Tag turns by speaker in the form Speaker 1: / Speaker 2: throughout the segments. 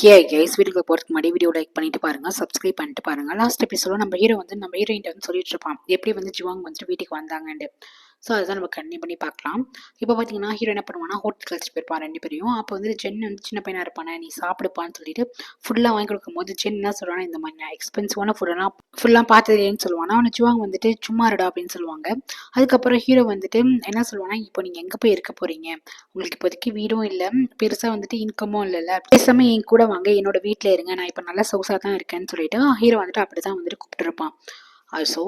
Speaker 1: Hey guys, வீடியோக்கு போகிறதுக்கு முன்னாடி வீடியோ லைக் பண்ணிட்டு பாருங்க, சப்ஸ்கிரைப் பண்ணிட்டு பாருங்க. லாஸ்ட் எபிசோட நம்ம ஹீரோயின்ட்ட வந்து சொல்லிட்டு இருப்பான் எப்படி வந்து ஜிவாங் வந்துட்டு வீட்டுக்கு வந்தாங்கன்னு. ஸோ அதுதான் நம்ம கண்டினியூ பண்ணி பார்க்கலாம். இப்போ பார்த்தீங்கன்னா ஹீரோ என்ன பண்ணுவானா, ஹோட்டல் கழிச்சு போயிருப்பான் ரெண்டு பேரையும். அப்போ வந்து ஜென் வந்து சின்ன பையனா இருப்பானே, நீ சாப்பிடுப்பான்னு சொல்லிட்டு ஃபுல்லாக வாங்கி கொடுக்கும் போது ஜென் என்ன சொல்கிறானா, இந்த மாதிரி நான் எக்ஸ்பென்சிவான ஃபுட்டெல்லாம் ஃபுல்லாக பார்த்ததுன்னு சொல்லுவானா. அவனை ஜிவாங் வந்துட்டு சும்மா இருடா அப்படின்னு சொல்லுவாங்க. அதுக்கப்புறம் ஹீரோ வந்துட்டு என்ன சொல்லுவானா, இப்போ நீங்கள் எங்கே போய் இருக்க போறீங்க, உங்களுக்கு இப்போதைக்கு வீடும் இல்லை, பெருசாக வந்துட்டு இன்கமும் இல்லைல்ல, பேசாம என் கூட வாங்க, என்னோட வீட்டில் இருங்க, நான் இப்போ நல்லா சொகுசாக தான் இருக்கேன்னு சொல்லிட்டு ஹீரோ வந்துட்டு அப்படி தான் வந்துட்டு கூப்பிட்டுருப்பான். ஸோ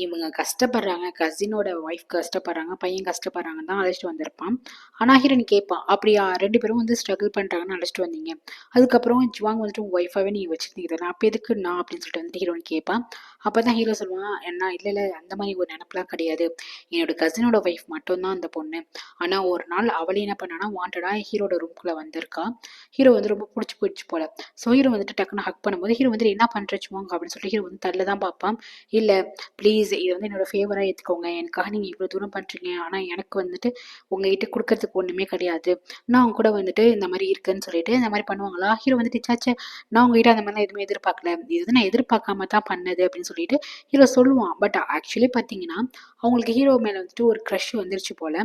Speaker 1: இவங்க கஷ்டப்படுறாங்க, கசினோட ஒய்ஃப் கஷ்டப்படுறாங்க, பையன் கஷ்டப்படுறாங்கன்னு தான் அழைச்சிட்டு வந்திருப்பான். ஆனால் ஹீரோன் கேட்பான், அப்படியா ரெண்டு பேரும் வந்து ஸ்ட்ரகிள் பண்ணுறாங்கன்னு அழைச்சிட்டு வந்தீங்க, அதுக்கப்புறம் ஜுவாங் வந்துட்டு உங்கள் ஒய்ஃபாகவே நீங்கள் வச்சுருந்தீங்க நான் அப்போ எதுக்கு நான் அப்படின்னு சொல்லிட்டு வந்துட்டு ஹீரோன் கேட்பான். அப்போ தான் ஹீரோ சொல்லுவான், என்ன இல்லை இல்லை அந்த மாதிரி ஒரு நினப்பெலாம் கிடையாது, என்னோட கசினோட ஒய்ஃப் மட்டும்தான் அந்த பொண்ணு. ஆனால் ஒரு நாள் அவளே என்ன பண்ணானா வாண்டடாக ஹீரோட ரூம்குள்ளே வந்திருக்கா. ஹீரோ வந்து ரொம்ப பிடிச்சி போயிடுச்சு போல. ஸோ ஹீரோ வந்துட்டு டக்குன்னு ஹக் பண்ணும்போது ஹீரோ வந்துட்டு என்ன பண்ணுறச்சுவாங்க அப்படின்னு சொல்லிட்டு ஹீரோ வந்து தள்ள தான் பார்ப்பான். இல்லை ப்ளீஸ் இது வந்து என்னோட ஃபேவராக ஏற்றுக்கோங்க, எனக்காக நீங்கள் இவ்வளோ தூரம் பண்ணுறீங்க, ஆனால் எனக்கு வந்துட்டு உங்ககிட்ட கொடுக்கறதுக்கு ஒன்றுமே கிடையாது, நான் அவங்க கூட வந்துட்டு இந்த மாதிரி இருக்குன்னு சொல்லிட்டு இந்த மாதிரி பண்ணுவாங்களா. ஹீரோ வந்துட்டு சாச்சே, நான் உங்ககிட்ட அந்த மாதிரிலாம் எதுவுமே எதிர்பார்க்கல, இது வந்து நான் எதிர்பார்க்காம தான் பண்ணது அப்படின்னு சொல்லிட்டு ஹீரோ சொல்லுவான். பட் ஆக்சுவலி பார்த்தீங்கன்னா அவங்களுக்கு ஹீரோ மேலே வந்துட்டு ஒரு க்ரஷ் வந்துருச்சு போல.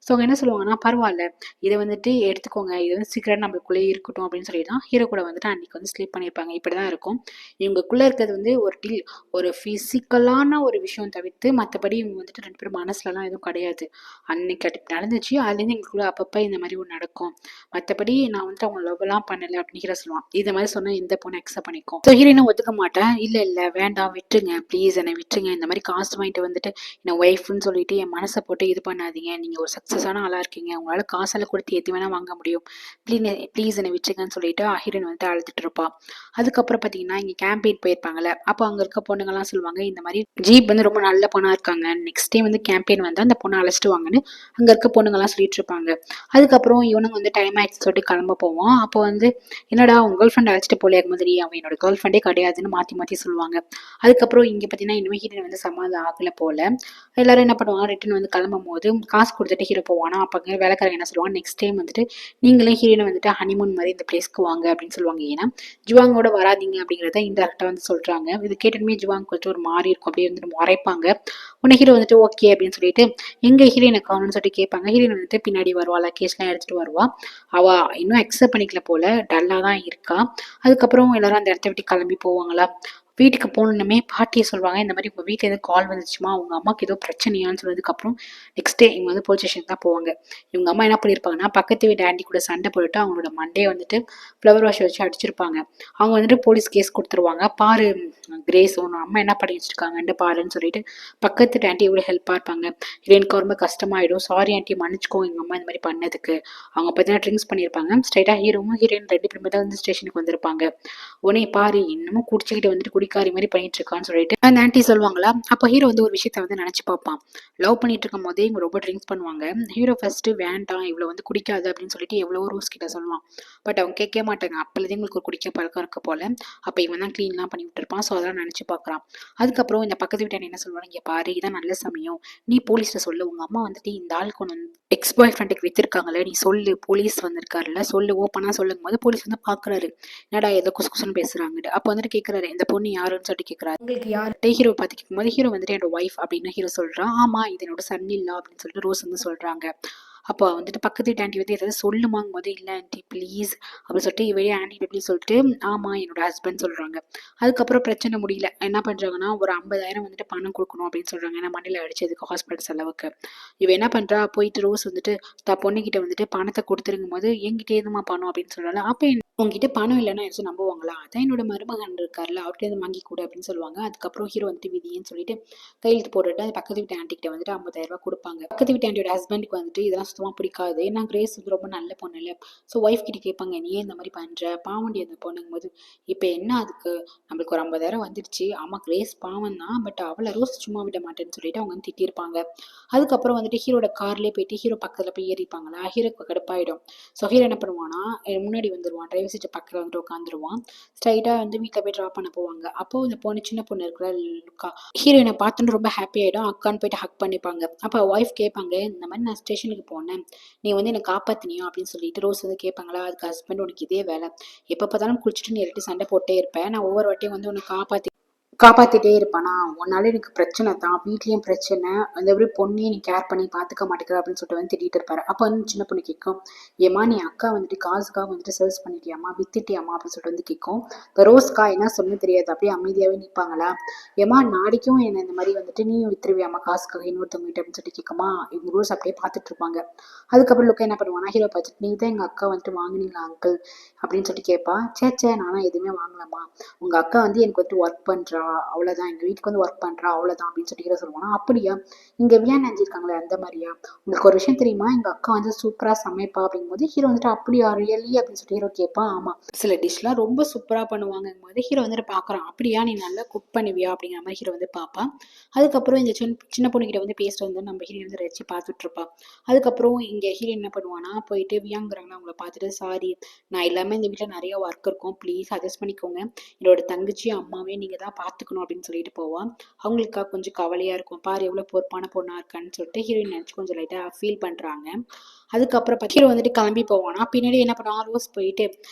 Speaker 1: ஸோ அவங்க என்ன சொல்லுவாங்கன்னா, பரவாயில்ல இதை வந்துட்டு எடுத்துக்கோங்க, இது வந்து சீக்கிரம் நம்மளுக்குள்ளேயே இருக்கட்டும் அப்படின்னு சொல்லி தான் ஹீரோ கூட வந்துட்டு அன்னைக்கு வந்து ஸ்லீப் பண்ணியிருப்பாங்க. இப்படி தான் இருக்கும் இவங்களுக்குள்ளே இருக்கிறது வந்து ஒரு டீல், ஒரு ஃபிசிக்கலான ஒரு விஷயம் தவிர்த்து மற்றபடி இவங்க வந்துட்டு ரெண்டு பேரும் மனசுலலாம் எதுவும் கிடையாது. அன்னைக்கு அது நடந்துச்சு, அதுலேருந்து எங்களுக்குள்ள அப்பப்போ இந்த மாதிரி ஒன்று நடக்கும், மற்றபடி நான் வந்துட்டு அவங்க லவ்லாம் பண்ணலை அப்படின்னு ஹீரோ சொல்லுவான். இந்த மாதிரி சொன்னால் இந்த பொண்ணு அக்செப்ட் பண்ணிக்கும். ஸோ ஹீரோயினும் ஒத்துக்க மாட்டேன், இல்லை இல்லை வேண்டாம் விட்டுருங்க ப்ளீஸ் என்னை விட்டுருங்க, இந்த மாதிரி காசு வாங்கிட்டு வந்துட்டு என்னை ஒய்ஃப்னு சொல்லிட்டு என் மனசை போட்டு இது பண்ணாதீங்க, நீங்கள் ஒரு சக்ஸஸான ஆளாக இருக்கீங்க, உங்களால் காசெல்லாம் கொடுத்து எது வேணால் வாங்க முடியும், ப்ளீஸ் என்னை விட்டுருங்கன்னு சொல்லிட்டு ஹீரோயின் வந்துட்டு அழுதுட்டு இருப்பா. அதுக்கப்புறம் பார்த்தீங்கன்னா இங்கே கேம்பெயின் போயிருப்பாங்கல்ல, அப்போ அங்கே இருக்க பொண்ணுங்கள்லாம் சொல்லுவாங்க, இந்த மாதிரி ஜீப் வந்து ரொம்ப நல்ல பொண்ணாக இருக்காங்க, நெக்ஸ்ட் டைம் வந்து கேம்பெயின் வந்தால் அந்த பொண்ணை அழைச்சிட்டு வாங்கன்னு அங்கே இருக்க பொண்ணுங்கள்லாம் சொல்லிட்டு இருப்பாங்க. அதுக்கப்புறம் இவனுங்க வந்து டைம் ஆயிடுச்சு சொல்லிட்டு கிளம்ப போவான். அப்போ வந்து என்னடா உங்கள் கேர்ள் ஃப்ரெண்ட் அழைச்சிட்டு போலே மாதிரி, அவன் என்னோட கேர்ள் ஃப்ரெண்டே கிடையாதுன்னு மாற்றி மாற்றி சொல்லுவாங்க. அதுக்கப்புறம் இங்கே பார்த்தீங்கன்னா இனிமேல் ஹீரோயின் வந்து சமாதானம் ஆகலை போல. எல்லாரும் என்ன பண்ணுவாங்க, ரிட்டன் வந்து கிளம்பும் போது காசு கொடுத்துட்டு ஹீரோ போவானா. அப்போ வேலைக்காரங்க என்ன சொல்லுவாங்க, நெக்ஸ்ட் டைம் வந்துட்டு நீங்களே ஹீரோயினை வந்துட்டு ஹனிமூன் மாதிரி இந்த பிளேஸ்க்கு வாங்க அப்படின்னு சொல்லுவாங்க. ஏன்னா ஜுவாங்கோட வராதிங்க அப்படிங்கிறத இன்டெரக்டாக வந்து சொல்கிறாங்க. இது கேட்டதுமே ஜுவாங் கொஞ்சம் ஒரு மாறி இருக்கும், அப்படியே வந்துட்டு மறைப்பாங்க. உன்னை ஹீரோ வந்துட்டு ஓகே அப்படின்னு சொல்லிட்டு எங்கே ஹீரோயினை காணும்னு சொல்லிட்டு கேட்பாங்க. ஹீரோயின் வந்துட்டு பின்னாடி வருவா, லக்கேஜ்லாம் எடுத்துகிட்டு வருவா. அவள் இன்னும் அக்செப்ட் பண்ணிக்கல போல, டல்லாக தான் இருக்கா. அதுக்கப்புறம் எல்லாரும் அந்த இடத்த விட்டு கிளம்பி போவாங்களா. வீட்டுக்கு போகணுன்னே பாட்டியை சொல்லுவாங்க, இந்த மாதிரி உங்கள் வீட்டில் எதுவும் கால் வந்துச்சுமா, அவங்க அம்மாவுக்கு ஏதோ பிரச்சனையான்னு சொன்னதுக்கப்புறம் நெக்ஸ்ட் டே இவங்க வந்து போலீஸ் ஸ்டேஷன் தான் போவாங்க. இவங்க அம்மா என்ன பண்ணியிருப்பாங்கன்னா, பக்கத்து வீட்டு ஆண்டி கூட சண்டை போட்டுட்டு அவங்களோட மண்டையை வந்துட்டு ஃப்ளவர் வாஷ் வச்சு அடிச்சிருப்பாங்க. அவங்க வந்துட்டு போலீஸ் கேஸ் கொடுத்துருவாங்க. பாரு கிரேஸ், உன் அம்மா என்ன பண்ணி வச்சிருக்காங்கன்ட்டு பாருன்னு சொல்லிட்டு பக்கத்து ஆண்டி எவ்வளோ ஹெல்ப்பாக இருப்பாங்க. எனக்கு ரொம்ப கஷ்டமாயிடும், சாரி ஆண்டி மன்னிச்சுக்கோங்க எங்கள் அம்மா இந்த மாதிரி பண்ணதுக்கு. அவங்க பார்த்தீங்கன்னா ட்ரிங்க்ஸ் பண்ணியிருப்பாங்க. ஸ்ட்ரைட்டாக ஹீரோவும் ஹீரோயின் ரெண்டு பேருமே தான் வந்து ஸ்டேஷனுக்கு வந்திருப்பாங்க. உடனே பாரு இன்னமும் குடிச்சிக்கிட்டு வந்துட்டு குடிக்காரி மாதிரி பண்ணிட்டு இருக்கான்னு சொல்லிட்டு அந்த ஆன்டி சொல்லுவாங்களா. அப்போ ஹீரோ வந்து ஒரு விஷயத்த வந்து நினைச்சு பார்ப்பான். லவ் பண்ணிட்டு இருக்கும் போதே இவங்க ரொம்ப ட்ரிங்க்ஸ் பண்ணுவாங்க. ஹீரோ ஃபர்ஸ்ட் வேண்டாம் இவ்வளோ வந்து குடிக்காது அப்படின்னு சொல்லிட்டு எவ்வளோ ரோஸ் கிட்ட சொல்லுவான். பட் அவங்க கேட்க மாட்டாங்க. அப்போலேருந்து உங்களுக்கு ஒரு குடிக்க பழக்கம் இருக்க போல. அப்போ இவன் தான் க்ளீன்லாம் பண்ணி விட்டுருப்பான். ஸோ அதெல்லாம் நினச்சி பார்க்குறான். அதுக்கப்புறம் இந்த பக்கத்து வீட்டான என்ன சொல்லுவாங்க, இங்கே பாரு இதான் நல்ல சமயம், நீ போலீஸில் சொல்லு, உங்கள் அம்மா வந்துட்டு இந்த ஆளுக்கு ஒன்று எக்ஸ் பாய் ஃப்ரெண்டுக்கு வித்திருக்காங்களே, நீ சொல்லு, போலீஸ் வந்திருக்காருல்ல சொல்லு, ஓப்பனாக சொல்லும் போது போலீஸ் வந்து பார்க்குறாரு, என்னடா ஏதோ குசு குசுன்னு பேசுகிறாங்கட்டு. அப்போ வந்துட்டு கேட்குறாரு, இந்த பொண்ணு யாருன்னு சொல்லிட்டு கேட்குறாரு. உங்களுக்கு யார்கிட்ட ஹீரோ பார்த்து கேட்கும்போது ஹீரோ வந்துட்டு என்னோட ஒய்ஃப் அப்படின்னு ஹீரோ சொல்கிறான். ஆமாம் இது என்னோட சன் இல்லா அப்படின்னு சொல்லிட்டு ரோஸ் வந்து சொல்கிறாங்க. அப்போ வந்துட்டு பக்கத்து வீட்டு ஆண்டி வந்து ஏதாவது சொல்லுமாங்கும் போது, இல்லை ஆண்டி ப்ளீஸ் அப்படின்னு சொல்லிட்டு இவையே ஆண்டி எப்படி சொல்லிட்டு ஆமாம் என்னோட ஹஸ்பண்ட் சொல்கிறாங்க. அதுக்கப்புறம் பிரச்சனை முடியல, என்ன பண்ணுறாங்கன்னா ஒரு 50,000 வந்துட்டு பணம் கொடுக்கணும் அப்படின்னு சொல்கிறாங்க. ஏன்னா மண்ணில் அடிச்சதுக்கு ஹாஸ்பிட்டல் செலவுக்கு. இவ என்ன பண்ணுறா, போயிட்டு ரோஸ் வந்துட்டு பொண்ணுக்கிட்ட வந்துட்டு பணத்தை கொடுத்துருங்கும் போது என்கிட்ட எதுமா பணம் அப்படின்னு சொல்கிறாங்க. அப்போ உங்ககிட்ட பணம் இல்லைன்னா யாராச்சும் நம்புவாங்களா, அதான் என்னோட மருமகன் இருக்கார்ல அவர்கிட்ட வாங்கி கொடு அப்படின்னு சொல்லுவாங்க. அதுக்கப்புறம் ஹீரோ வந்துட்டு விதின்னு சொல்லிட்டு கையெழுத்து போட்டுட்டு அது பக்கத்து வீட்டு ஆண்டிகிட்ட வந்துட்டு 50,000 கொடுப்பாங்க. பக்கத்து வீட்டு ஆண்டியோட ஹஸ்பண்டுக்கு வந்துட்டு இதெல்லாம் சுத்தமாக பிடிக்காது. ஏன்னா கிரேஸ் வந்து ரொம்ப நல்ல பொண்ணு இல்லை. ஸோ ஒய்ஃப் கிட்ட கேட்பாங்க, நீ ஏன் இந்த மாதிரி பண்ணுற, பாவண்டி அந்த பொண்ணுங்கும் போது இப்போ என்ன அதுக்கு, நம்மளுக்கு ஒரு 50,000 வந்துடுச்சு, ஆமாம் கிரேஸ் பாவம் தான், பட் அவளை ரோஸ் சும்மா விட மாட்டேன்னு சொல்லிட்டு அவங்க வந்து திட்டிருப்பாங்க. அதுக்கப்புறம் வந்துட்டு ஹீரோட கார்லேயே போயிட்டு ஹீரோ பக்கத்தில் போய் ஏறிப்பாங்களா. ஹீரோக்கு கடுப்பாயிடும். ஸோ ஹீரோ என்ன பண்ணுவானா, முன்னாடி வந்துடுவான், டிரைவர் டிரைவர் சீட்டு பக்கத்தில் வந்துட்டு உட்காந்துருவான். ஸ்ட்ரைட்டாக வந்து வீட்டில் போய் ட்ராப் பண்ண போவாங்க. அப்போ இந்த பொண்ணு சின்ன பொண்ணு இருக்கிற லுக்கா ஹீரோயினை பார்த்தோன்னு ரொம்ப ஹாப்பி ஆகிடும். அக்கான்னு போயிட்டு ஹக் பண்ணிப்பாங்க. அப்போ ஒய்ஃப் கேட்பாங்க, இந்த மாதிரி நான் ஸ்டேஷனுக்கு போனேன், நீ வந்து என்னை காப்பாற்றினியோ அப்படின்னு சொல்லிட்டு ரோஸ் வந்து கேட்பாங்களா. அதுக்கு ஹஸ்பண்ட், உனக்கு இதே வேலை, எப்போ பார்த்தாலும் குளிச்சுட்டு நீ இரட்டி சண்டை போட்டே இருப்பேன், நான் ஒவ்வொரு வாட்டியும் வந்து உன்னை காப்பாத்திட்டே இருப்பானா, உன்னால எனக்கு பிரச்சனை தான், வீட்லயும் பிரச்சனை, அந்த எப்படி பொண்ணையும் நீ கேர் பண்ணி பாத்துக்க மாட்டேங்கிற அப்படின்னு சொல்லிட்டு வந்து திட்டிட்டு இருப்பாரு. அப்ப வந்து சின்ன பொண்ணு கேட்கும், ஏமா நீ அக்கா வந்துட்டு காசுக்காக வந்துட்டு சேல்ஸ் பண்ணிட்டியாமா, வித்துட்டியாமா அப்படின்னு சொல்லிட்டு வந்து கேட்கும். இப்போ ரோஸ்கா என்ன சொல்லணும்னு தெரியாது, அப்படியே அமைதியாவே நிற்பாங்களா. ஏமா நாளைக்கும் என்ன இந்த மாதிரி வந்துட்டு நீ வித்துருவியாமா காசுக்காக இன்னொருத்தவங்க கிட்ட அப்படின்னு சொல்லிட்டு கேட்குமா. இவங்க ரோஸ் அப்படியே பார்த்துட்டு இருப்பாங்க. அதுக்கப்புறம் லுக்கா என்ன பண்ணுவானா, ஹீரோ பார்த்துட்டு, நீ தான் எங்க அக்கா வந்துட்டு வாங்குனீங்களா அங்கிள் அப்படின்னு சொல்லிட்டு கேட்பா. சேச்சே நானும் எதுவுமே வாங்கலாமா, உங்க அக்கா வந்து எனக்கு வந்துட்டு ஒர்க் பண்றா அவ்வளவுதான், எங்க வீட்டுக்கு வந்து ஒர்க் பண்றா அவ்வளவுதான் அப்படின்னு சொல்லிட்டு ஹீரோ சொல்லுவானா. அப்படியா, இங்க வியா நினைஞ்சிருக்காங்களே அந்த மாதிரியா, உங்களுக்கு ஒரு விஷயம் தெரியுமா, எங்க அக்கா வந்து சூப்பரா சமைப்பா அப்படிங்கும்போது ஹீரோ வந்துட்டு அப்படியா ரியலி அப்படின்னு சொல்லிட்டு ஹீரோ கேட்பான். ஆமா, சில டிஷ்லாம் ரொம்ப சூப்பரா பண்ணுவாங்கும் போது ஹீரோ வந்துட்டு பாக்குறான். அப்படியா, நீ நல்லா குக் பண்ணுவியா அப்படிங்கிற மாதிரி ஹீரோ வந்து பாப்பான். அதுக்கப்புறம் இந்த சின்ன பொண்ணுகிட்ட வந்து பேசிட்டு வந்து நம்ம ஹீரோ வந்து ரசிச்சு பார்த்துட்டு இருப்பா. அதுக்கப்புறம் இங்க ஹீரோ என்ன பண்ணுவானா, போயிட்டு வியாங்கிறாங்க அவங்கள பார்த்துட்டு, சாரி நான் எல்லாமே இந்த வீட்டுல நிறைய ஒர்க் இருக்கும், ப்ளீஸ் அட்ஜஸ்ட் பண்ணிக்கோங்க, என்னோட தங்கச்சி அம்மாவே நீங்க தான் பாத்துக்கணும் அப்படின்னு சொல்லிட்டு போவான். அவங்களுக்கா கொஞ்சம் கவலையா இருக்கும், பாரு எவ்வளவு பொறுப்பான பொண்ணா இருக்கான்னு சொல்லிட்டு ஹீரோயின் நினைச்சு கொஞ்சம் லைட்டா ஃபீல் பண்றாங்க. அதுக்கப்புறம் ஹீரோ வந்துட்டு கிளம்பி போவானா. பின்னாடி என்ன பண்ணுவான், ரோஸ் போயிட்டு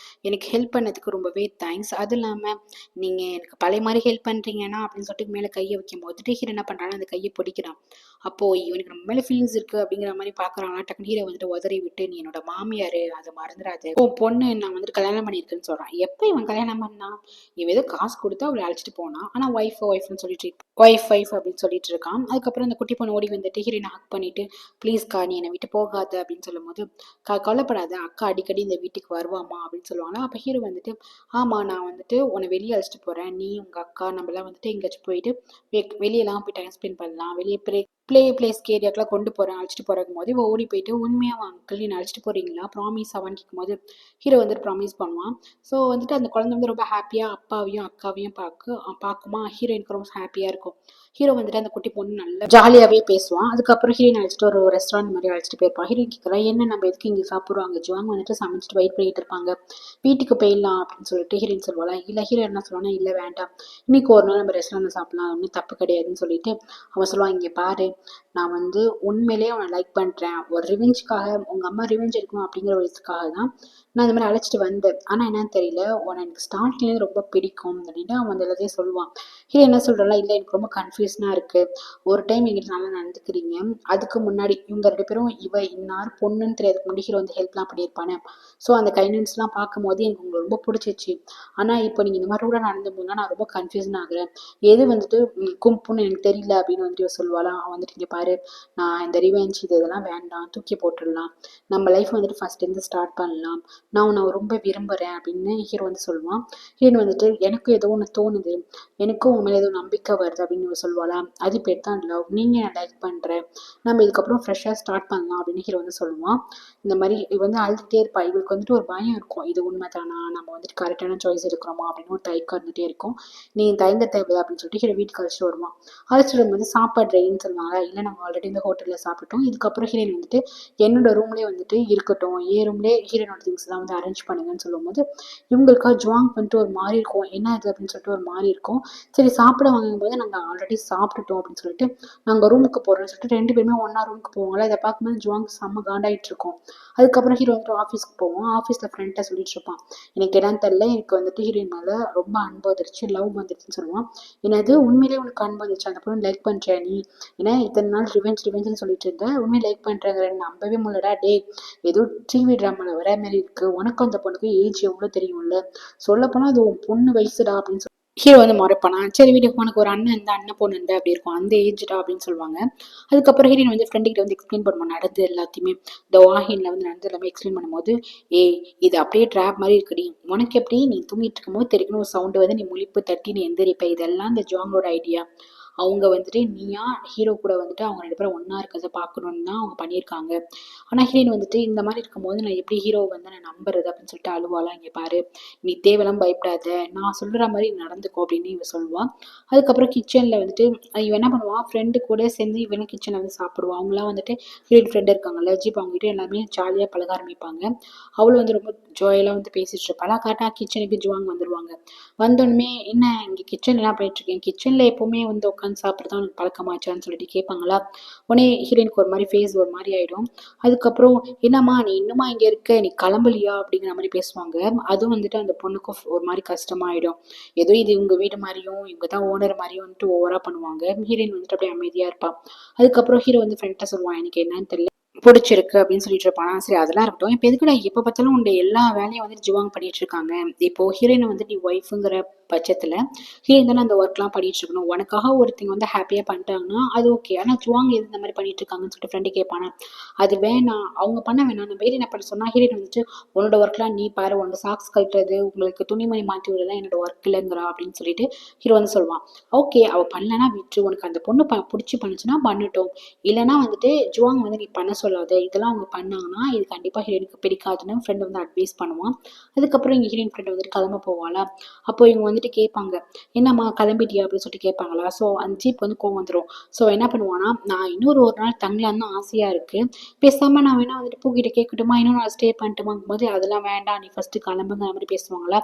Speaker 1: எனக்கு ஹெல்ப் பண்ணதுக்கு ரொம்பவே தேங்க்ஸ், அது இல்லாம நீங்க எனக்கு பழைய மாதிரி ஹெல்ப் பண்றீங்கன்னா அப்படின்னு சொல்லிட்டு மேல கையை வைக்கும் போதுட்டு ஹீரோ என்ன பண்றான்னா அந்த கையை பிடிக்கிறான். அப்போ இவனுக்கு நம்ம மேல ஃபீலிங்ஸ் இருக்கு அப்படிங்கிற மாதிரி பாக்குறாங்களா. டக்குனு ஹீரோ வந்துட்டு உதறி விட்டு, நீ என்னோட மாமியாரு அதை மறந்துடாது, உன் பொண்ணு நான் வந்துட்டு கல்யாணம் பண்ணியிருக்கேன்னு சொல்றான். எப்ப இவன் கல்யாணம் பண்ணா, இவன் ஏதோ காசு கொடுத்து அவளை அழைச்சிட்டு போனான், ஆனா ஒய்ஃப்னு சொல்லிட்டு ஒய்ஃப் அப்படின்னு சொல்லிட்டு இருக்கான். அதுக்கப்புறம் அந்த குட்டி பொண்ணு ஓடி வந்துட்டு ஹீரோயினை ஹக் பண்ணிட்டு, ப்ளீஸ்க்கா நீ என்னை விட்டு போகாத அப்படின்னு சொல்லும் போது, கவலைப்படாத அக்கா அடிக்கடி இந்த வீட்டுக்கு வருவாமா அப்படின்னு சொல்லுவாங்க. அப்ப ஹீரோ வந்துட்டு, ஆமா நான் வந்துட்டு உன்னை வெளியே அழைச்சிட்டு போறேன், நீ உங்க அக்கா நம்ம எல்லாம் வந்துட்டு எங்கேயாச்சும் போயிட்டு வெளியெல்லாம் போய் டைம் ஸ்பெண்ட் பண்ணலாம், வெளியே பிளேஸ் ஏரியாக்கெல்லாம் கொண்டு போறேன் அழைச்சிட்டு போறக்கும் போது இவ ஓடி போயிட்டு, உண்மையா அங்கிள் நீ அழைச்சிட்டு போறீங்களா, ப்ராமிஸ் ஆவான்னு கேட்கும் போது ஹீரோ வந்துட்டு ப்ராமிஸ் பண்ணுவான். ஸோ வந்துட்டு அந்த குழந்தை வந்து ரொம்ப ஹாப்பியா அப்பாவையும் அக்காவையும் பார்க்குமா. ஹீரோயினுக்கு ரொம்ப ஹாப்பியா இருக்கும். ஹீரோ வந்துட்டு அந்த குட்டி பொண்ணு நல்லா ஜாலியாவே பேசுவான். அதுக்கப்புறம் ஹீரோயின் அழைச்சிட்டு ஒரு ரெஸ்டாரண்ட் மாதிரி அழைச்சிட்டு போயிருப்பான். ஹீரோயின் கேட்கறா, என்ன நம்ம எதுக்கு இங்கே சாப்பிடுவாங்க, ஜுவாங் வந்துட்டு சமைச்சிட்டு வெயிட் பண்ணிட்டு இருப்பாங்க, வீட்டுக்கு போயிடலாம் அப்படின்னு சொல்லிட்டு ஹீரோயின் சொல்லுவாளா. இல்ல ஹீரோ என்ன சொல்லுவானா, இல்ல வேண்டாம், இன்னைக்கு ஒரு நாள் நம்ம ரெஸ்டாரண்ட்ல சாப்பிடலாம், ஒன்றும் தப்பு கிடையாதுன்னு சொல்லிட்டு அவன் சொல்லுவான், இங்க பாரு நான் வந்து உண்மையிலேயே அவனை லைக் பண்றேன், ஒரு ரிவெஞ்சுக்காக, உங்க அம்மா ரிவெஞ்ச் எடுக்கணும் அப்படிங்கிற ஒரு இதுக்காக தான் நான் இந்த மாதிரி அழைச்சிட்டு வந்தேன், ஆனா என்னன்னு தெரியல உன எனக்கு ஸ்டார்டிங்லேருந்து ரொம்ப பிடிக்கும் அப்படின்னு அவன் வந்து எல்லாத்தையும் சொல்லுவான். ஹீரோ என்ன சொல்றான், இல்லை எனக்கு ரொம்ப கன்ஃபியூஷனா இருக்கு, ஒரு டைம் எங்கிட்ட நல்லா நடந்துக்கிறீங்க, அதுக்கு முன்னாடி இவங்க 2 பேரும் இவ இன்னார் பொண்ணுன்னு தெரியாதுக்கு முன்னாடி ஹீரோ வந்து ஹெல்ப்லாம் பண்ணியிருப்பானே. ஸோ அந்த கைண்ட்னஸ்லாம் பார்க்கும்போது எனக்கு உங்களுக்கு ரொம்ப பிடிச்சிச்சு, ஆனால் இப்போ நீங்கள் இந்த மாதிரி கூட நடந்து போதுனா நான் ரொம்ப கன்ஃபியூஷன் ஆகுறேன், எது வந்துட்டு கும்புன்னு எனக்கு தெரியல அப்படின்னு வந்துட்டு சொல்லுவாளாம். அவன் வந்துட்டு, இங்கே பாரு நான் இந்த ரிவெஞ்ச் இதெல்லாம் வேண்டாம், தூக்கி போட்டுடலாம், நம்ம லைஃப் வந்துட்டு ஃபர்ஸ்ட்லேருந்து ஸ்டார்ட் பண்ணலாம், நான் உன்னை ரொம்ப விரும்புகிறேன் அப்படின்னு ஹீரோ வந்து சொல்லுவான். ஹீரோயின் வந்துட்டு, எனக்கும் ஏதோ ஒன்று தோணுது, எனக்கும் உன் மேலே ஏதோ நம்பிக்கை வருது அப்படின்னு சொல்லுவாளா. அது பேர் தான் லவ், நீங்கள் நான் லைக் பண்ணுறேன், நம்ம இதுக்கப்புறம் ஃப்ரெஷ்ஷாக ஸ்டார்ட் பண்ணலாம் அப்படின்னு ஹீரோ வந்து சொல்லுவான். இந்த மாதிரி இவ வந்து அழுதுகிட்டே இருப்பா. இவளுக்கு வந்துட்டு ஒரு பயம் இருக்கும், இது உண்மை தானா, நம்ம வந்துட்டு கரெக்டான சாய்ஸ் எடுக்கிறோமா அப்படின்னு ஒரு தயக்கம் இருந்துகிட்டே இருக்கும். நீ தயங்க தேவை அப்படின்னு சொல்லிட்டு ஹீரோ வீட்டுக்கு அழைச்சிட்டு வருவான். அழைச்சிட்டு வரும்போது சாப்பாடு ரெடின்னு சொல்லுவாங்க. இல்லை நம்ம ஆல்ரெடி இந்த ஹோட்டலில் சாப்பிட்டோம், இதுக்கப்புறம் ஹீரோயின் வந்துட்டு என்னோட ரூம்லேயே வந்துட்டு இருக்கட்டும், ஏன் ரூம்லேயே ஹீரோனோட திங்ஸ்லாம் வந்து அரேஞ்ச் பண்ணுங்கன்னு சொல்லும்போது இவங்களுக்கா ஜுவாங் வந்துட்டு ஒரு மாதிரி இருக்கும், என்ன இது அப்படின்னு சொல்லிட்டு ஒரு மாதிரி இருக்கும். சரி சாப்பிட வாங்கும்போது நாங்கள் ஆல்ரெடி சாப்பிட்டுட்டோம் அப்படின்னு சொல்லிட்டு நாங்கள் ரூமுக்கு போகிறோம்னு சொல்லிட்டு 2 பேருமே ஒன்றா ரூமுக்கு போவாங்களா. இதை பார்க்கும்போது ஜுவாங் செம்ம காண்டாயிட்டு இருக்கும். அதுக்கப்புறம் ஹீரோ வந்துட்டு ஆஃபீஸ்க்கு போவோம். ஆஃபீஸில் ஃப்ரெண்ட்டை சொல்லிட்டு இருப்பான், எனக்கு என்னன்னு தெரியல, எனக்கு வந்துட்டு ஹீரோயின் மேலே ரொம்ப அன்பு வந்துருச்சு, லவ் வந்துருச்சுன்னு சொல்லுவான். என்னது உண்மையிலேயே உனக்கு அன்பு வந்துருச்சு, அந்த பொண்ணு லைக் பண்ணுறியா நீ, ஏன்னா இத்தனை நாள் ரிவெஞ்சுன்னு சொல்லிட்டு இருந்தேன், உண்மையை லைக் பண்ணுறேங்கிற நம்பவே முடியலடா டே, ஏதோ டிவி ட்ராமாவில் வர மாதிரி இருக்கு, உனக்கும் அந்த பொண்ணுக்கு ஏஜ் எவ்வளோ தெரியும்ல, சொல்லப்போனால் அது உன் பொண்ணு வயசுடா அப்படின்னு சொல்லி ஹீரோ வந்து மறைப்பானா. சரி வீட்டுக்கு உனக்கு ஒரு அண்ணன் இருந்தா அண்ணன் பொண்ணு இருந்தா அப்படி இருக்கும், அந்த ஏஜ்டா அப்படின்னு சொல்லுவாங்க. அதுக்கப்புறம் ஹீரோயின் வந்து ஃப்ரெண்டு கிட்ட வந்து எக்ஸ்பிளைன் பண்ணுவோம் நடந்து எல்லாத்தையுமே, இந்த வாஹின்ல வந்து நடந்து எல்லாமே எக்ஸ்பிளைன் பண்ணும்போது, ஏய் இது அப்படியே ட்ராப் மாதிரி இருக்குடி, உனக்கு எப்படி நீ தூங்கிட்டு இருக்கும்போது தெரிக்கணும் ஒரு சவுண்டு வந்து நீ முழிப்பு தட்டி நீ எந்திரிப்ப, இதெல்லாம் இந்த ஜாங்கோட ஐடியா, அவங்க வந்துட்டு நீயா ஹீரோ கூட வந்துட்டு அவங்க 2 பேரும் ஒண்ணா இருக்கிறத பார்க்கணும்னு தான் அவங்க பண்ணியிருக்காங்க. ஆனா ஹீரோயின் வந்துட்டு இந்த மாதிரி இருக்கும்போது நான் எப்படி ஹீரோவை வந்து நான் நம்புறது அப்படின்னு சொல்லிட்டு அழுவாலாம். இங்க பாரு, நீ தேவையெல்லாம் பயப்படாத, நான் சொல்ற மாதிரி நடந்துக்கோ அப்படின்னு இவ சொல்லுவா. அதுக்கப்புறம் கிச்சன்ல வந்துட்டு இவன் என்ன பண்ணுவான், ஃப்ரெண்டு கூட சேர்ந்து இவனும் கிச்சன்ல வந்து சாப்பிடுவான். அவங்களாம் வந்துட்டு ஹீரோயின் ஃப்ரெண்ட் இருக்காங்கல்ல ஜீப், அவங்க கிட்ட எல்லாமே ஜாலியா பழக ஆரம்பிப்பாங்க. அவளும் வந்து ரொம்ப ஜாலியெல்லாம் வந்து பேசிட்டு இருப்பாளா. கரெக்டாக கிச்சனுக்கு ஜுவாங் வந்துருவாங்க. வந்தோடனே என்ன இங்கே கிச்சன்ல என்ன பண்ணிட்டு இருக்கேன், கிச்சன்ல எப்பவுமே வந்து உட்காந்து சாப்பிட்றதா உனக்கு பழக்கமாச்சான்னு சொல்லிட்டு கேட்பாங்களா. உடனே ஹீரோயினுக்கு ஒரு மாதிரி ஃபேஸ் ஒரு மாதிரி ஆயிடும். அதுக்கப்புறம் என்னம்மா நீ இன்னுமா இங்க இருக்க, நீ கிளம்பலையா அப்படிங்கிற மாதிரி பேசுவாங்க. அதுவும் வந்துட்டு அந்த பொண்ணுக்கும் ஒரு மாதிரி கஷ்டமாயிடும். ஏதோ இது இவங்க வீடு மாதிரியும் இவங்க தான் ஓனர் மாதிரியும் வந்துட்டு ஓவரா பண்ணுவாங்க. ஹீரோயின் வந்துட்டு அப்படியே அமைதியா இருப்பா. அதுக்கப்புறம் ஹீரோ வந்து ஃப்ரெண்ட்டை சொல்லுவான், எனக்கு என்னன்னு தெரியல பிடிச்சிருக்கு அப்படின்னு சொல்லிட்டு இருப்பானா. சரி அதெல்லாம் இருக்கட்டும், இப்போ எதுக்குடா எப்போ பார்த்தாலும் உன்னுடைய எல்லா வேலையும் வந்து ஜுவாங் பண்ணிட்டு இருக்காங்க. இப்போ ஹீரோயினை வந்து நீ ஒய்ஃபுங்கிற பட்சத்துல ஹீரோயின் தானே அந்த ஒர்க்லாம் பண்ணிட்டு இருக்கணும். உனக்காக ஒருத்தங்க வந்து ஹாப்பியா பண்ணிட்டாங்கன்னா அது ஓகே. ஆனா ஜுவாங் எது இந்த மாதிரி பண்ணிட்டு இருக்காங்கன்னு சொல்லிட்டு ஃப்ரெண்டு கேட்பானா. அது வேணாம், அவங்க பண்ண வேணாம், நம்ம ஹீரோயின் என்ன பண்ண சொன்னா, ஹீரோயின் வந்துட்டு உன்னோட ஒர்க்லாம் நீ பாரு, உன்னோட சாக்ஸ் கழட்டுறது உங்களுக்கு துணிமணி மாற்றி விடலாம் என்னோட ஒர்க் இல்லைங்கிறா அப்படின்னு சொல்லிட்டு ஹீரோ வந்து சொல்லுவான். ஓகே அவ பண்ணலன்னா விட்டு, உனக்கு அந்த பொண்ணு பிடிச்சி பண்ணுச்சுன்னா பண்ணட்டும், இல்லைன்னா வந்துட்டு ஜுவாங் வந்து நீ பண்ண சொல்லாத, இதெல்லாம் அவங்க பண்ணாங்கன்னா இது கண்டிப்பா ஹீரோயினுக்கு பிடிக்காதுன்னு ஃப்ரெண்ட் வந்து அட்வைஸ் பண்ணுவான். அதுக்கப்புறம் இங்க ஹீரோயின் ஃப்ரெண்ட் வந்துட்டு கிளம்ப போவாளா. அப்போ இவங்க வந்துட்டு கேட்பாங்க, என்னம்மா கிளம்பிட்டியா அப்படின்னு சொல்லிட்டு கேட்பாங்களா. ஸோ அந்த ஜீப் வந்து கோவம் வந்துடும். ஸோ என்ன பண்ணுவானா, நான் ஒரு நாள் தங்கலான்னு தான் ஆசையா இருக்கு, பேசாம நான் வேணா வந்துட்டு பூக்கிட்ட கேட்கட்டுமா, இன்னும் நான் ஸ்டே பண்ணிட்டுமாங்கும் போது அதெல்லாம் வேண்டாம், நீ ஃபர்ஸ்ட் கிளம்புங்கிற மாதிரி பேசுவாங்களா.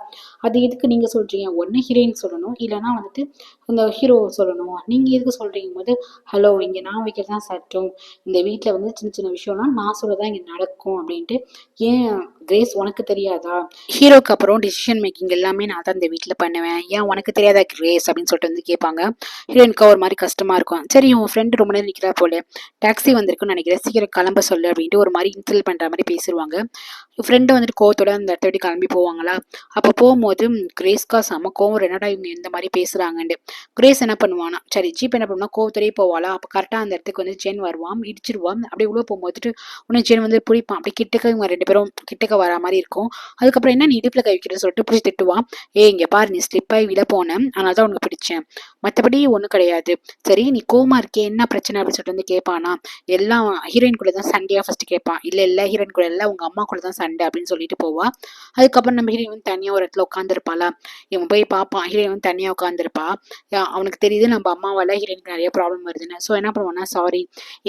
Speaker 1: அது எதுக்கு நீங்க சொல்றீங்க, ஒன்னு ஹீரோயின் சொல்லணும், இல்லைன்னா வந்துட்டு அந்த ஹீரோ சொல்லணும், நீங்க எதுக்கு சொல்றீங்க போது, ஹலோ இங்க நான் வைக்கிறது தான் சட்டம், இந்த வீட்டில் வந்து சின்ன சின்ன விஷயம்லாம் நான் சொல்லதான் இங்கே நடக்கும் அப்படின்ட்டு. ஏன் கிரேஸ் உனக்கு தெரியாதா, ஹீரோக்கு அப்புறம் டிசிஷன் மேக்கிங் எல்லாமே நான் தான் இந்த வீட்டில் பண்ணுவேன், ஏன் உனக்கு தெரியாதா கிரேஸ் அப்படின்னு சொல்லிட்டு வந்து கேட்பாங்க. ஹீரோயினுக்கு ஒரு மாதிரி கஷ்டமா இருக்கும். சரி உன் ஃப்ரெண்டு ரொம்ப நேரம் நிற்கிறா போல, டாக்ஸி வந்திருக்குன்னு நினைக்கிறேன், சீக்கிரம் கிளம்ப சொல்லு அப்படின்ட்டு ஒரு மாதிரி இன்சல்ட் பண்ற மாதிரி பேசிடுவாங்க. ஃப்ரெண்டு வந்துட்டு கோவத்தோட அந்த இடத்த விட்டு கிளம்பி போவாங்களா. அப்போ போகும்போது கிரேஸ்கா செம கோவம், என்னடா இவங்க இந்த மாதிரி பேசுறாங்கன்னு. கிரேஸ் என்ன பண்ணுவானா, சரி ஜீப் என்ன பண்ணுவா, கோவத்தோடயே போவாளா. அப்போ கரெக்டாக அந்த இடத்துக்கு வந்து ஜென் வருவான், இடிச்சிருவான். அப்படியே உள்ள போகும்போது உடனே ஜென் வந்து பிடிப்பான். அப்படி கிட்டக்க இவங்க 2 பேரும் கிட்டக்க வர மாதிரி இருக்கும். அதுக்கப்புறம் என்ன நீ இடுப்புல கை வைக்கிறேன்னு சொல்லிட்டு பிடிச்சி திட்டுவான். இங்க பாரு, நீ ஸ்லிப் ஆகி விட போனேன், அதனால தான் உனக்கு பிடிச்சேன், மற்றபடி ஒன்றும் கிடையாது. சரி நீ கோமா இருக்கே, என்ன பிரச்சனை அப்படின்னு சொல்லிட்டு வந்து கேட்பானா. எல்லாம் ஹீரோயின் கூட தான் சண்டையா ஃபர்ஸ்ட் கேட்பான். இல்ல ஹீரோயின் கூட இல்ல, உங்க அம்மா கூட தான் சண்டை அப்படின்னு சொல்லிட்டு போவா. அதுக்கப்புறம் நம்ம ஹீரோயின் வந்து தனியா ஒரு இடத்துல உட்காந்துருப்பாளா. இவன் போய் பார்ப்பான், ஹீரோயின் வந்து தனியா உட்காந்துருப்பா. அவனுக்கு தெரியுது நம்ம அம்மாவால ஹீரோயினுக்கு நிறைய ப்ராப்ளம் வருதுன்னு. ஸோ என்ன பண்ணுவான்னா, சாரி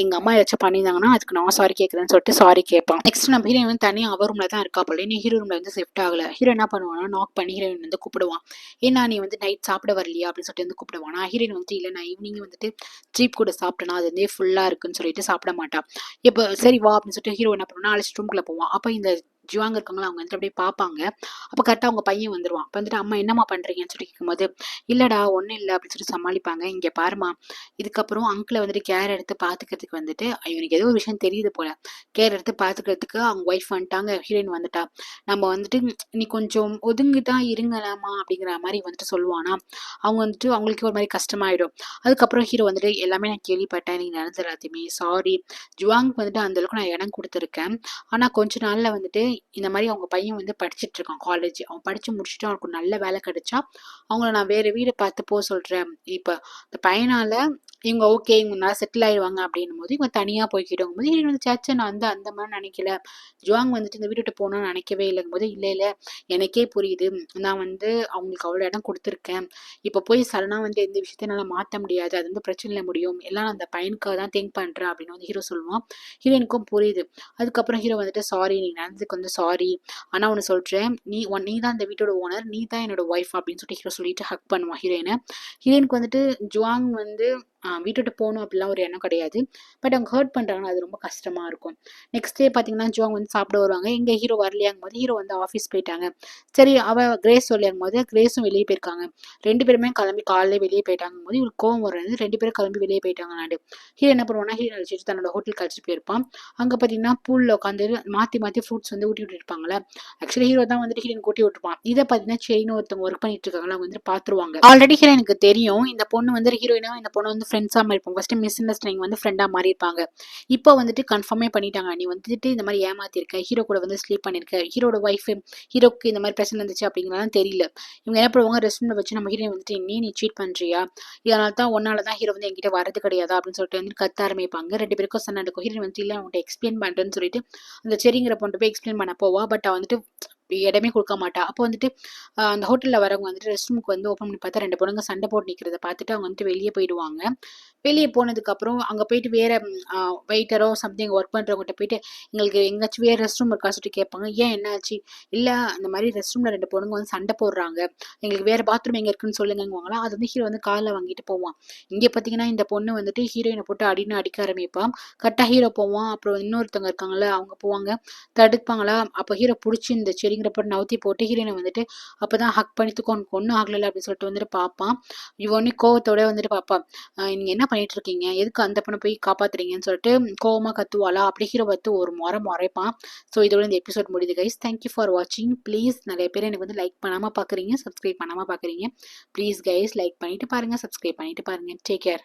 Speaker 1: எங்க அம்மா ஏதாச்சும் பண்ணியிருந்தாங்கன்னா அதுக்கு நான் சாரி கேட்குறேன்னு சொல்லிட்டு சாரி கேட்பான். நெக்ஸ்ட் நம்ம ஹீரோயின் வந்து தனியா அவர் ரூம்ல தான் இருக்கா போல, நீ ஹீரோ ரூம்ல வந்து ஷிஃப்ட் ஆகல. ஹீரோ என்ன பண்ணுவானா, நாக் பண்ணி ஹீரோயின் வந்து கூப்பிடுவான். ஏன்னா நீ வந்து நைட் சாப்பிட வரலையா அப்படின்னு சொல்லிட்டு வந்து கூப்பிடுவானா. ஹீரோயின் வந்து இல்லை நான் ஈவினிங் வந்துட்டு ஜீப் கூட சாப்பிட்டேனா, அது வந்து ஃபுல்லா இருக்குன்னு சொல்லிட்டு சாப்பிட மாட்டா. இப்போ சரி வா அப்படின்னு சொல்லிட்டு ஹீரோ என்ன பண்ணுவானா, அழைச்சிட்டு ரூம்குள்ள போவான். அப்போ இந்த ஜுவாங்க இருக்காங்களா, அவங்க வந்துட்டு அப்படியே பார்ப்பாங்க. அப்போ கரெக்டாக அவங்க பையன் வந்துருவான். வந்துட்டு அம்மா என்னம்மா பண்றீங்கன்னு சொல்லி கேட்கும்போது, இல்லடா ஒன்றும் இல்லை அப்படின்னு சொல்லிட்டு சமாளிப்பாங்க. இங்கே பாருமா, இதுக்கப்புறம் அங்கிளை வந்துட்டு கேர் எடுத்து பார்த்துக்கிறதுக்கு வந்துட்டு இவனுக்கு ஏதோ ஒரு விஷயம் தெரியுது போல, கேர் எடுத்து பார்த்துக்கிறதுக்கு அவங்க ஒய்ஃப் வந்துட்டாங்க, ஹீரோயின் வந்துட்டா, நம்ம வந்துட்டு நீ கொஞ்சம் ஒதுங்கிட்டா இருங்கலாமா அப்படிங்கிற மாதிரி வந்துட்டு சொல்லுவானா. அவங்க வந்துட்டு அவங்களுக்கு ஒரு மாதிரி கஷ்டமாயிடும். அதுக்கப்புறம் ஹீரோ வந்துட்டு எல்லாமே நான் கேள்விப்பட்டேன், நீங்க நடந்தது எல்லாத்தையுமே சாரி, ஜுவாங்க்கு வந்துட்டு அந்த அளவுக்கு நான் இடம் கொடுத்துருக்கேன். ஆனா கொஞ்ச நாள்ல வந்துட்டு இந்த மாதிரி அவங்க பையன் வந்து படிச்சுட்டு இருக்கான் காலேஜ், அவன் படிச்சு முடிச்சுட்டு அவனுக்கு ஒரு நல்ல வேலை கிடைச்சா அவங்கள நான் வேற வீடு பார்த்து போக சொல்றேன். இப்ப இந்த பையனால இவங்க ஓகே இவங்க நல்லா செட்டில் ஆயிடுவாங்க அப்படின்னும் போது இவங்க தனியா போய்க்கிட்டோம் போது இவங்க சேச்சை நான் வந்து அந்த மாதிரி நினைக்கல, ஜுவாங் வந்துட்டு இந்த வீட்டு விட்டு போகணும்னு நினைக்கவே இல்லைங்கும் போது, இல்ல எனக்கே புரியுது, நான் வந்து அவங்களுக்கு அவ்வளோ இடம் கொடுத்துருக்கேன், இப்போ போய் சடனா வந்து எந்த விஷயத்தையும் என்னால் மாற்ற முடியாது, அது வந்து பிரச்சனையில் முடியும், எல்லாம் அந்த பையனுக்காக தான் திங்க் பண்றேன் அப்படின்னு வந்து ஹீரோ சொல்லுவான். ஹீரோயினுக்கும் புரியுது. அதுக்கப்புறம் ஹீரோ வந்துட்டு சாரி நீ நடந்ததுக்கு வந்து சாரி, ஆனா ஒன்று சொல்றேன், நீ தான் இந்த வீட்டோட ஓனர், நீ தான் என்னோட ஒய்ஃப் அப்படின்னு சொல்லிட்டு ஹீரோ சொல்லிட்டு ஹக் பண்ணுவான் ஹீரோயினை. ஹீரோயினுக்கு வந்துட்டு ஜுவாங் வந்து வீட்டுட்டு போகணும் அப்படிலாம் ஒரு எண்ணம் கிடையாது. பட் அவங்க ஹர்ட் பண்ணுறாங்கன்னா அது ரொம்ப கஷ்டமாக இருக்கும். நெக்ஸ்ட் டே பார்த்தீங்கன்னா ஜுவாங் வந்து சாப்பிட வருவாங்க. எங்கள் ஹீரோ வரலையாங்கும் போது ஹீரோ வந்து ஆஃபீஸ் போயிட்டாங்க. சரி கிரேஸ் சொல்லியாங்கும் போது கிரேஸும் வெளியே போயிருக்காங்க. 2 பேருமே கிளம்பி காலையிலே வெளியே போயிட்டாங்கும் போது இவருக்கு கோவம் வருது, 2 பேரும் கிளம்பி வெளியே போயிட்டாங்களாண்டு. ஹீரோ என்ன பண்ணுவானா, ஹீரோ அழைச்சிட்டு தன்னோட ஹோட்டலுக்கு அழைச்சிட்டு போயிருப்பான். அங்கே பார்த்தீங்கன்னா பூலில் உட்காந்து மாற்றி ஃப்ரூட்ஸ் வந்து ஊட்டி விட்டுருப்பாங்களே. ஆக்சுவலி ஹீரோ தான் வந்துட்டு ஹீரோயின் ஊட்டி விட்டுருப்பான். இதை பார்த்தீங்கன்னா செயின் ஒருத்தவங்க ஒர்க் பண்ணிட்டு இருக்காங்களா, அவங்க வந்துட்டு பார்த்துருவாங்க. ஆல்ரெடி ஹீரோயினுக்கு தெரியும் இந்த பொண்ணு வந்து ஹீரோயினா இந்த பொண்ணு வந்து ஃப்ரெண்ட்ஸாக மாறி இருப்பாங்க. ஃபஸ்ட்டு மிஸ் அண்டர்ஸ்டாண்டிங் வந்து ஃப்ரெண்டாக மாறி இருப்பாங்க. இப்போ வந்துட்டு கன்ஃபார்மே பண்ணிட்டாங்க. நீ வந்துட்டு இந்த மாதிரி ஏமாத்திருக்க, ஹீரோ கூட வந்து ஸ்லீப் பண்ணியிருக்க, ஹீரோட ஒய்ஃபு ஹீரோக்கு இந்த மாதிரி பிரச்சனை இருந்துச்சு அப்படிங்கிறலாம் தெரியல. இவங்க என்ன பண்ணுவாங்க, ரெஸ்ட் ரூமில் வச்சு நம்ம ஹீரோயின் வந்துட்டு நீ சீட் பண்ணுறியா, இதனால தான் ஒன்னால தான் ஹீரோ வந்து என்கிட்ட வரது கிடையாதா அப்படின்னு சொல்லிட்டு வந்து கத்த ஆரம்பிப்பாங்க. 2 பேருக்கும் சண்டை நடக்கும். ஹீரோயின் வந்துட்டு இல்லை அவங்கள்ட்ட எக்ஸ்பிளைன் பண்ணுறேன்னு சொல்லிட்டு அந்த செரிங்கிற பொண்ணு போய் எக்ஸ்பிளைன் பண்ண போவா. பட் அவள் வந்துட்டு இடமே கொடுக்க மாட்டா. அப்போ வந்துட்டு அந்த ஹோட்டலில் வரவங்க வந்துட்டு ரெஸ்ட் ரூமுக்கு வந்து ஓப்பன் பண்ணி பார்த்தா 2 பொண்ணுங்க சண்டை போட்டு நிற்கிறத பார்த்துட்டு அவங்க வந்துட்டு வெளியே போயிடுவாங்க. வெளியே போனதுக்கப்புறம் அங்கே போயிட்டு வேற வெயிட்டரோ சம்திங் ஒர்க் பண்ணுறவங்ககிட்ட போயிட்டு எங்களுக்கு எங்கேயாச்சும் வேறு ரெஸ்ட் ரூம் இருக்கா சொல்லிட்டு கேட்பாங்க. ஏன் என்னாச்சு, இல்லை அந்த மாதிரி ரெஸ்ட் ரூமில் 2 பொண்ணுங்க வந்து சண்டை போடுறாங்க, எங்களுக்கு வேறு பாத்ரூம் எங்கே இருக்குன்னு சொல்லுங்கங்குவாங்களா. அது வந்து ஹீரோ வந்து காலில் வாங்கிட்டு போவான். இங்கே பார்த்தீங்கன்னா இந்த பொண்ணு வந்துட்டு ஹீரோயினை போட்டு அடின்னு அடிக்க ஆரம்பிப்பான். கரெக்டாக ஹீரோ போவான். அப்புறம் இன்னொருத்தவங்க இருக்காங்கல்ல அவங்க போவாங்க, தடுப்பாங்களா. அப்போ ஹீரோ பிடிச்சி இந்த செடிங்கிறப்ப நவுத்தி போட்டு ஹீரோயினை வந்துட்டு அப்போ தான் ஹக் பண்ணி ஒன்றும் ஆகலை அப்படின்னு சொல்லிட்டு வந்துட்டு பார்ப்பான். இவனே கோவத்தோட வந்துட்டு பார்ப்பான். நீங்கள் என்ன பண்ணிட்டு இருக்கீங்க, எதுக்கு அந்த பொண்ணை போய் காப்பாத்துறீங்கன்னு சொல்லிட்டு கோவமாக கத்துவாளா. அப்படி ஹீரோ பார்த்து ஒரு முறைப்பான். ஸோ இதோட இந்த எபிசோட் முடியுது கைஸ். தேங்க்யூ ஃபார் வாட்சிங். ப்ளீஸ் நிறைய பேர் எனக்கு வந்து லைக் பண்ணாமல் பார்க்குறீங்க, சப்ஸ்கிரைப் பண்ணாமல் பார்க்குறீங்க. ப்ளீஸ் கைஸ் லைக் பண்ணிட்டு பாருங்கள், சப்ஸ்கிரைப் பண்ணிட்டு பாருங்கள். Take care.